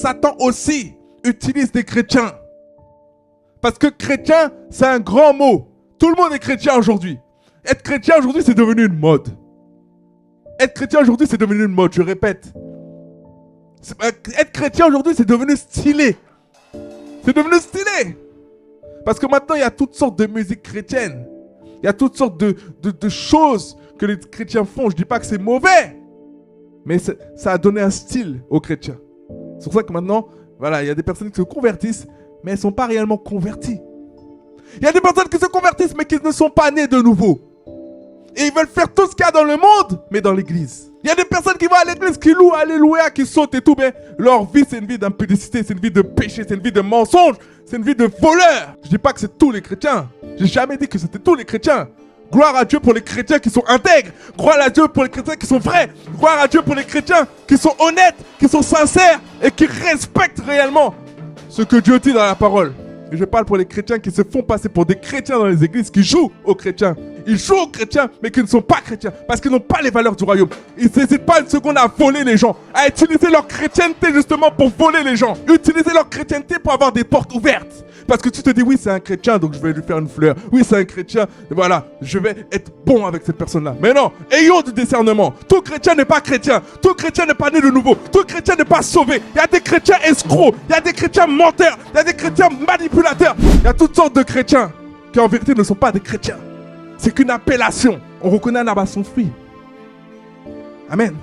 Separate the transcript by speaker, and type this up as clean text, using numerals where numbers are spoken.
Speaker 1: Satan aussi utilise des chrétiens. Parce que chrétien, c'est un grand mot. Tout le monde est chrétien aujourd'hui. Être chrétien aujourd'hui, c'est devenu une mode. Être chrétien aujourd'hui, c'est devenu une mode, je répète. Être chrétien aujourd'hui, c'est devenu stylé. C'est devenu stylé. Parce que maintenant, il y a toutes sortes de musiques chrétiennes. Il y a toutes sortes de choses que les chrétiens font. Je ne dis pas que c'est mauvais. Mais ça a donné un style aux chrétiens. C'est pour ça que maintenant, voilà, il y a des personnes qui se convertissent, mais elles ne sont pas réellement converties. Il y a des personnes qui se convertissent, mais qui ne sont pas nées de nouveau. Et ils veulent faire tout ce qu'il y a dans le monde, mais dans l'église. Il y a des personnes qui vont à l'église, qui louent, alléluia, qui sautent et tout, mais leur vie, c'est une vie d'impudicité, c'est une vie de péché, c'est une vie de mensonge, c'est une vie de voleur. Je ne dis pas que c'est tous les chrétiens. J'ai jamais dit que c'était tous les chrétiens. Gloire à Dieu pour les chrétiens qui sont intègres. Gloire à Dieu pour les chrétiens qui sont vrais. Gloire à Dieu pour les chrétiens qui sont honnêtes, qui sont sincères et qui respectent réellement ce que Dieu dit dans la parole. Et je parle pour les chrétiens qui se font passer pour des chrétiens dans les églises, qui jouent aux chrétiens. Ils jouent aux chrétiens, mais qui ne sont pas chrétiens, parce qu'ils n'ont pas les valeurs du royaume. Ils n'hésitent pas une seconde à voler les gens, à utiliser leur chrétienté justement pour voler les gens. Utiliser leur chrétienté pour avoir des portes ouvertes. Parce que tu te dis, oui, c'est un chrétien, donc je vais lui faire une fleur. Oui, c'est un chrétien, et voilà, je vais être bon avec cette personne-là. Mais non, ayons du discernement. Tout chrétien n'est pas chrétien. Tout chrétien n'est pas né de nouveau. Tout chrétien n'est pas sauvé. Il y a des chrétiens escrocs. Il y a des chrétiens menteurs. Il y a des chrétiens manipulateurs. Il y a toutes sortes de chrétiens qui en vérité ne sont pas des chrétiens. C'est qu'une appellation. On reconnaît un arbre à son fruit. Amen.